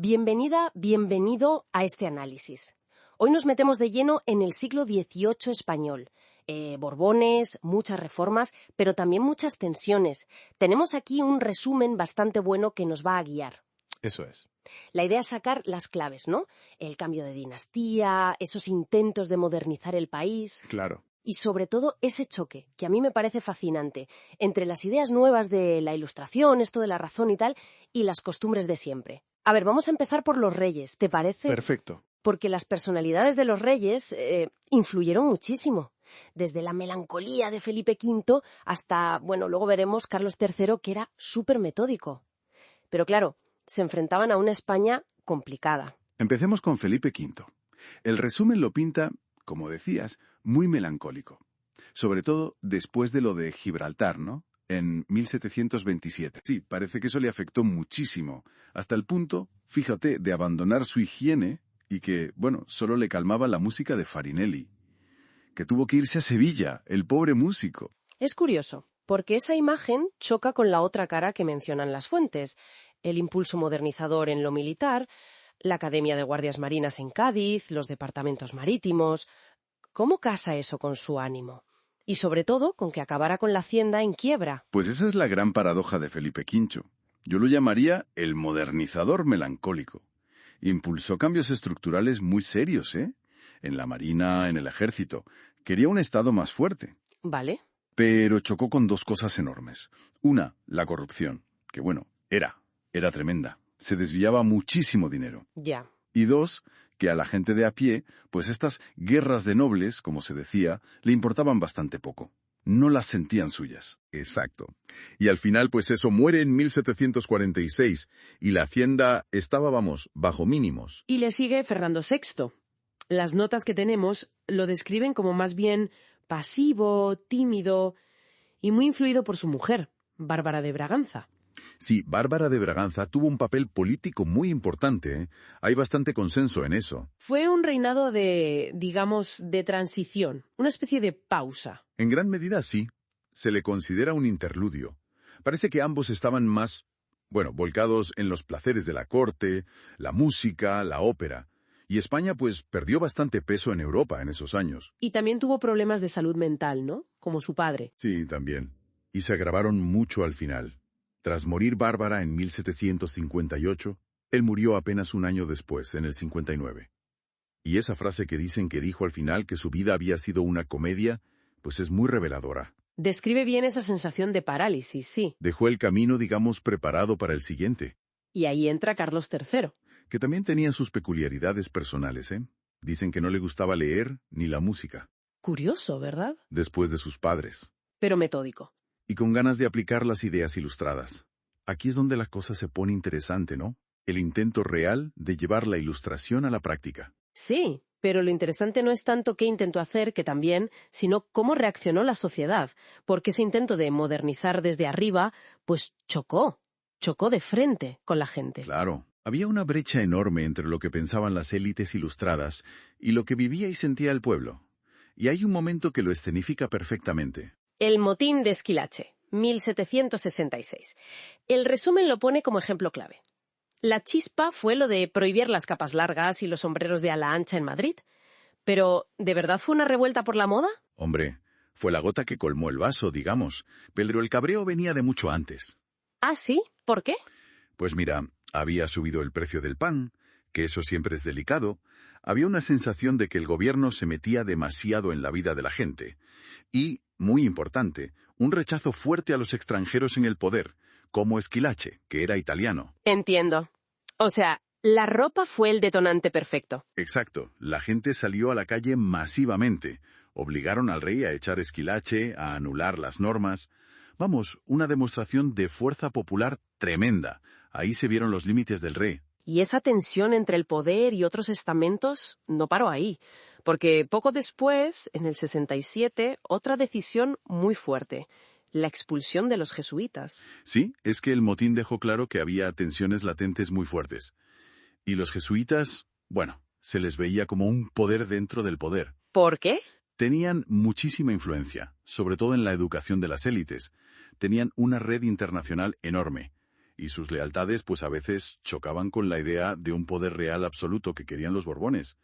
Bienvenida, bienvenido a este análisis. Hoy nos metemos de lleno en el siglo XVIII español. Borbones, muchas reformas, pero también muchas tensiones. Tenemos aquí un resumen bastante bueno que nos va a guiar. Eso es. La idea es sacar las claves, ¿no? El cambio de dinastía, esos intentos de modernizar el país. Claro. Y sobre todo ese choque, que a mí me parece fascinante, entre las ideas nuevas de la Ilustración, esto de la razón y tal, y las costumbres de siempre. A ver, vamos a empezar por los reyes, ¿te parece? Perfecto. Porque las personalidades de los reyes influyeron muchísimo. Desde la melancolía de Felipe V hasta, bueno, luego veremos Carlos III, que era súper metódico. Pero claro, se enfrentaban a una España complicada. Empecemos con Felipe V. El resumen lo pinta, como decías, muy melancólico. Sobre todo después de lo de Gibraltar, ¿no? En 1727. Sí, parece que eso le afectó muchísimo, hasta el punto, fíjate, de abandonar su higiene y que, bueno, solo le calmaba la música de Farinelli. Que tuvo que irse a Sevilla, el pobre músico. Es curioso, porque esa imagen choca con la otra cara que mencionan las fuentes. El impulso modernizador en lo militar, la Academia de Guardias Marinas en Cádiz, los departamentos marítimos. ¿Cómo casa eso con su ánimo? Y sobre todo, con que acabara con la hacienda en quiebra. Pues esa es la gran paradoja de Felipe V. Yo lo llamaría el modernizador melancólico. Impulsó cambios estructurales muy serios, ¿eh? En la marina, en el ejército. Quería un Estado más fuerte. Vale. Pero chocó con dos cosas enormes. Una, la corrupción, que bueno, era tremenda. Se desviaba muchísimo dinero. Ya. Y dos, que a la gente de a pie, pues estas guerras de nobles, como se decía, le importaban bastante poco. No las sentían suyas. Exacto. Y al final, pues eso muere en 1746 y la hacienda estaba, bajo mínimos. Y le sigue Fernando VI. Las notas que tenemos lo describen como más bien pasivo, tímido y muy influido por su mujer, Bárbara de Braganza. Sí, Bárbara de Braganza tuvo un papel político muy importante, ¿eh? Hay bastante consenso en eso. Fue un reinado de transición, una especie de pausa. En gran medida sí. Se le considera un interludio. Parece que ambos estaban más, volcados en los placeres de la corte, la música, la ópera. Y España, pues, perdió bastante peso en Europa en esos años. Y también tuvo problemas de salud mental, ¿no? Como su padre. Sí, también. Y se agravaron mucho al final. Tras morir Bárbara en 1758, él murió apenas un año después, en el 59. Y esa frase que dicen que dijo al final que su vida había sido una comedia, pues es muy reveladora. Describe bien esa sensación de parálisis, sí. Dejó el camino, preparado para el siguiente. Y ahí entra Carlos III. Que también tenía sus peculiaridades personales, ¿eh? Dicen que no le gustaba leer ni la música. Curioso, ¿verdad? Después de sus padres. Pero metódico. Y con ganas de aplicar las ideas ilustradas. Aquí es donde la cosa se pone interesante, ¿no? El intento real de llevar la Ilustración a la práctica. Sí, pero lo interesante no es tanto qué intentó hacer, que también, sino cómo reaccionó la sociedad, porque ese intento de modernizar desde arriba, pues chocó de frente con la gente. Claro, había una brecha enorme entre lo que pensaban las élites ilustradas y lo que vivía y sentía el pueblo. Y hay un momento que lo escenifica perfectamente. El motín de Esquilache, 1766. El resumen lo pone como ejemplo clave. La chispa fue lo de prohibir las capas largas y los sombreros de ala ancha en Madrid. Pero, ¿de verdad fue una revuelta por la moda? Hombre, fue la gota que colmó el vaso, digamos, pero el cabreo venía de mucho antes. ¿Ah, sí? ¿Por qué? Pues mira, había subido el precio del pan, que eso siempre es delicado. Había una sensación de que el gobierno se metía demasiado en la vida de la gente. Y, muy importante, un rechazo fuerte a los extranjeros en el poder, como Esquilache, que era italiano. Entiendo. O sea, la ropa fue el detonante perfecto. Exacto. La gente salió a la calle masivamente. Obligaron al rey a echar Esquilache, a anular las normas. Una demostración de fuerza popular tremenda. Ahí se vieron los límites del rey. Y esa tensión entre el poder y otros estamentos no paró ahí, porque poco después, en el 67, otra decisión muy fuerte, la expulsión de los jesuitas. Sí, es que el motín dejó claro que había tensiones latentes muy fuertes. Y los jesuitas, se les veía como un poder dentro del poder. ¿Por qué? Tenían muchísima influencia, sobre todo en la educación de las élites. Tenían una red internacional enorme. y sus lealtades pues a veces chocaban con la idea de un poder real absoluto que querían los Borbones.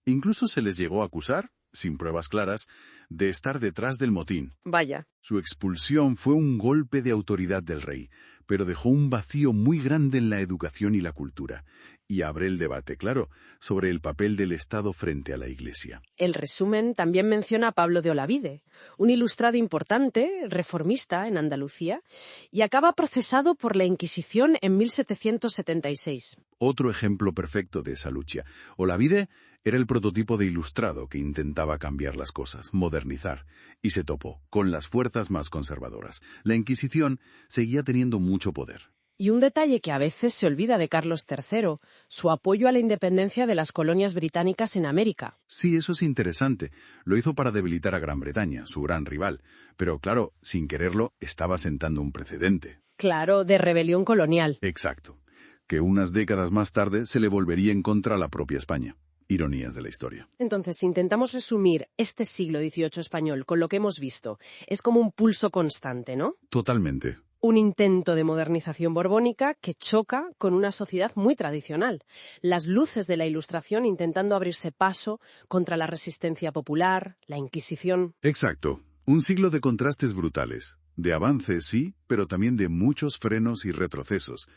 Incluso se les llegó a acusar, sin pruebas claras, de estar detrás del motín. Vaya. Su expulsión fue un golpe de autoridad del rey, pero dejó un vacío muy grande en la educación y la cultura, y abre el debate, claro, sobre el papel del Estado frente a la Iglesia. El resumen también menciona a Pablo de Olavide, un ilustrado importante, reformista en Andalucía, y acaba procesado por la Inquisición en 1776. Otro ejemplo perfecto de esa lucha. Olavide era el prototipo de ilustrado que intentaba cambiar las cosas, modernizar, y se topó con las fuerzas más conservadoras. La Inquisición seguía teniendo mucho poder. Y un detalle que a veces se olvida de Carlos III, su apoyo a la independencia de las colonias británicas en América. Sí, eso es interesante. Lo hizo para debilitar a Gran Bretaña, su gran rival. Pero claro, sin quererlo, estaba sentando un precedente. Claro, de rebelión colonial. Exacto. Que unas décadas más tarde se le volvería en contra a la propia España. Ironías de la historia. Entonces, si intentamos resumir este siglo XVIII español con lo que hemos visto, es como un pulso constante, ¿no? Totalmente. Un intento de modernización borbónica que choca con una sociedad muy tradicional. Las luces de la Ilustración intentando abrirse paso contra la resistencia popular, la Inquisición. Exacto. Un siglo de contrastes brutales. De avances, sí, pero también de muchos frenos y retrocesos.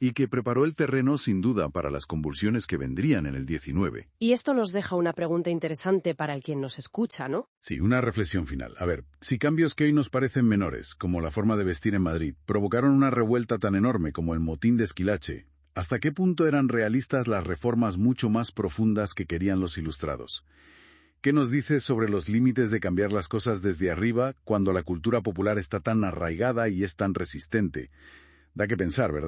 Y que preparó el terreno sin duda para las convulsiones que vendrían en el XIX. Y esto nos deja una pregunta interesante para el quien nos escucha, ¿no? Sí, una reflexión final. A ver, si cambios que hoy nos parecen menores, como la forma de vestir en Madrid, provocaron una revuelta tan enorme como el motín de Esquilache, ¿hasta qué punto eran realistas las reformas mucho más profundas que querían los ilustrados? ¿Qué nos dices sobre los límites de cambiar las cosas desde arriba cuando la cultura popular está tan arraigada y es tan resistente? Da que pensar, ¿verdad?